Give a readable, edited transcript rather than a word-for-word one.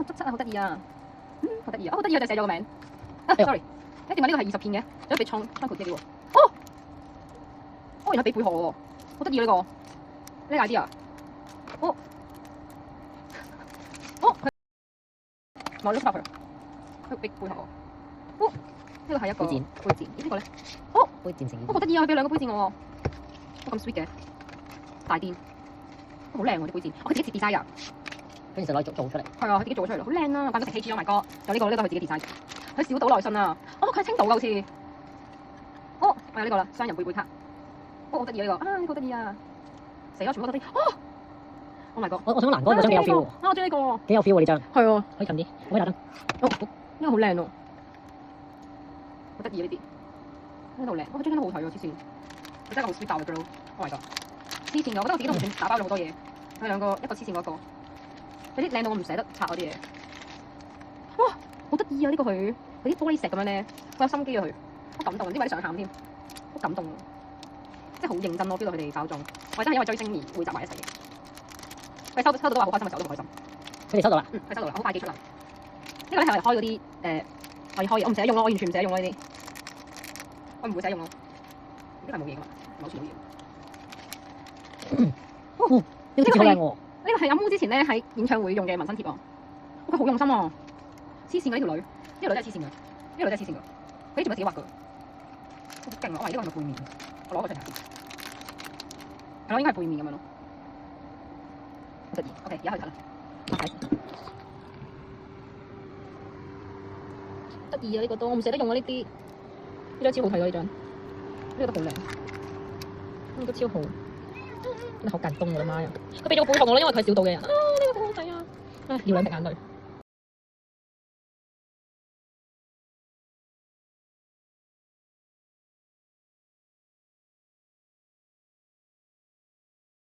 足七啊，好得意啊！好得意啊！好得意啊！就寫咗個名。啊 ，sorry，點解呢個係20片嘅？有俾倉括嘅喎。哦，原來俾貝殼喎，好得意啊呢個。呢個 idea。哦，我碌翻佢，佢俾貝殼我。哦，呢個係一個杯墊。呢個咧？哦，杯墊成。好得意啊！佢俾2個杯墊我喎。咁 sweet 嘅，大癲，好靚喎啲杯墊。佢自己設 design 㗎。跟住就攞嚟做出嚟。係啊，佢自己做咗出嚟，好靚啊！扮到成 KG 啊 my god！有呢個佢自己 design 嘅。佢小島來信啊！哦，佢係青島㗎好似。哦，我有呢個啦，雙人貝貝卡。哦，好得意啊呢個，呢個好得意啊！死啦，全部都得意。哦 ！Oh my god！我想講欄杆嗰張幾有 feel 喎。我中意呢個。幾有 feel 喎呢張。係喎。可以近啲，可以打燈。哦，呢個好靚喎，好得意啊呢啲。呢度靚，佢張都好睇喎，黐線。佢真係個好 sweet 爆嘅 girl。Oh my god！黐線㗎，我覺得我自己都唔算打包咗好多嘢。佢兩個，一個黐線嗰個。有啲靚到我唔捨得拆嗰啲嘢。哇！好得意啊呢個佢，嗰啲玻璃石咁樣咧，好有心機啊佢，好感動，唔知為啲想喊添，好感動，即係好認真咯，feel到佢哋包裝，我真係因為追星而匯集埋一齊嘅。佢收到都話好開心嘅時候，我都好開心。佢哋收到啦。佢收到啦，好快寄出啦。呢個咧係我哋開嗰啲我要開嘢，我唔捨得用咯，我完全唔捨得用咯呢啲，我唔會捨得用咯。呢個係冇嘢㗎嘛，冇錢冇嘢。呢個好靚喎。呢個係阿 Mo 之前咧喺演唱會用嘅紋身貼啊！佢好用心啊！黐線嘅呢條女，呢條女真係黐線嘅，呢條女真係黐線嘅，佢啲全部自己畫嘅，好勁啊！我話呢個係咪背面？我攞個出嚟睇。係咯，應該係背面咁樣咯，好得意。OK，而家可以睇啦，開始。得意啊！呢個都我唔捨得用啊呢啲，呢張超好睇啊呢張，呢個都好靚，呢個超好。真係好感動，我的媽呀！佢俾咗個背殼我啦，因為佢係小島嘅人。呢個好好睇啊！要兩滴眼淚。